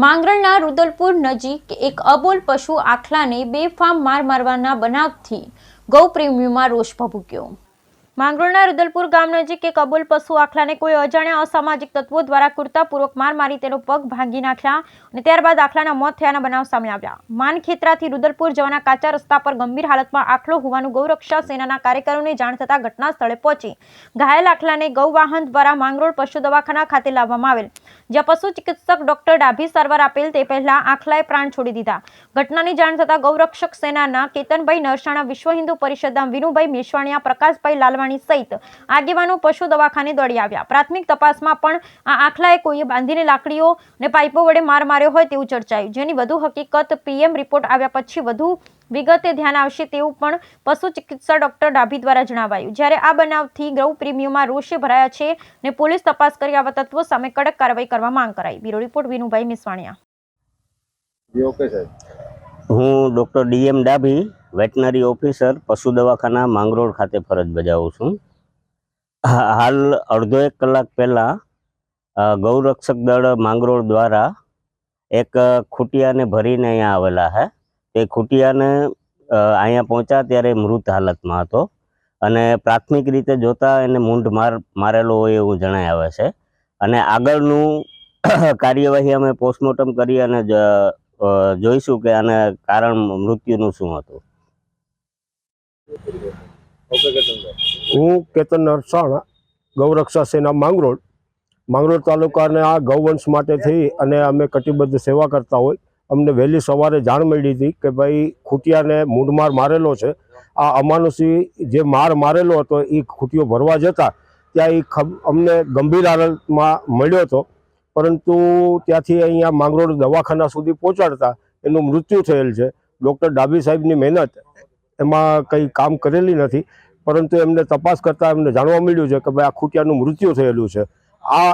માંગરોળના રુદલપુર નજીક એક અબોલ પશુ આખલાને બેફામ માર મારવાના બનાવથી ગૌપ્રેમીઓમાં રોષ ભભૂક્યો। માંગરોળના રુદલપુર ગામ નજીક એક અબોલ પશુ આખલાને કોઈ અજાણ્યા અસામાજિક તત્વો દ્વારા ક્રૂરતાપૂર્વક માર મારી તેનો પગ ભાંગી નાખ્યા અને ત્યારબાદ આખલાના મોત થયાના બનાવ સામે આવ્યા। માનખેત્રાથી રુદલપુર જવાના કાચા રસ્તા પર ગંભીર હાલતમાં આખલો હોવાનું ગૌરક્ષા સેનાના કાર્યકરોને જાણ થતાં ઘટના સ્થળે પહોંચી ઘાયલ આખલાને ગૌવાહન દ્વારા માંગરોળ પશુ દવાખાના ખાતે લાવવામાં આવેલ, જ્યાં પશુ ચિકિત્સક ડોક્ટર ડાભી સારવાર આપેલ તે પહેલા આખલાએ પ્રાણ છોડી દીધા। ઘટનાની જાણ થતાં ગૌરક્ષક સેનાના કેતનભાઈ નરસાણા, વિશ્વ હિન્દુ પરિષદના વિનુભાઈ મેશ્વાણીયા, પ્રકાશભાઈ લાલવાણી સહિત આગેવાનો પશુ દવાખાને દોડી આવ્યા। પ્રાથમિક તપાસમાં પણ આ આખલાએ કોઈએ બાંધીને લાકડીઓ અને પાઇપો વડે માર માર્યો હોય તેવું ચર્ચાયું, જેની વધુ હકીકત પીએમ રિપોર્ટ આવ્યા પછી વધુ વિગતે ધ્યાન આવશે તેવું પણ પશુ ચિકિત્સક ડોક્ટર ડાભી દ્વારા જણાવાયું। જ્યારે આ બનાવથી ગૌપ્રેમીઓમાં રોષે ભરાયા છે અને પોલીસ તપાસ કરી આવા તત્વો સામે કડક કાર્યવાહી કરવા માંગ કરાઈ। Bureau report Vinubhai Meshwaniya. હું doctor DM Dabhi, veterinary officer, પશુ દવાખાના માંગરોળ ખાતે ફરજ બજાવું છું। હાલ અડધો એક કલાક પહેલાં ગૌરક્ષક દળ માંગરોળ દ્વારા એક ખૂટિયાને ભરીને અહીંયા આવેલા છે। તે ખૂટિયાને અહીંયા પહોંચ્યા ત્યારે મૃત હાલતમાં હતો અને પ્રાથમિક રીતે જોતાં એને મૂંઢ મારેલો હોય એવું જણાઈ આવે છે અને આગળનું કાર્યવાહી અમે પોસ્ટમોર્ટમ કરી અને જોઈશું કે આને કારણ મૃત્યુનું શું હતું। હું કેતન નરસાણા, ગૌરક્ષા સેના માંગરોળ તાલુકાના ગૌવંશ માટે થઈ અને અમે કટિબદ્ધ સેવા કરતા હોય। અમને વહેલી સવારે જાણ મળી હતી કે ભાઈ ખૂટિયાને મૂંઢમાર મારેલો છે। આ અમાનુષી જે મારેલો હતો એ ખૂટિયો ભરવા જતા ત્યાં અમને ગંભીર હાલતમાં મળ્યો હતો, પરંતુ ત્યાંથી અહીંયા માંગરોળ દવાખાના સુધી પહોંચાડતા એનું મૃત્યુ થયેલ છે। ડૉક્ટર ડાભી સાહેબની મહેનત એમાં કંઈ કામ કરેલી નથી, પરંતુ એમને તપાસ કરતાં એમને જાણવા મળ્યું છે કે ભાઈ આ ખૂટિયાનું મૃત્યુ થયેલું છે। આ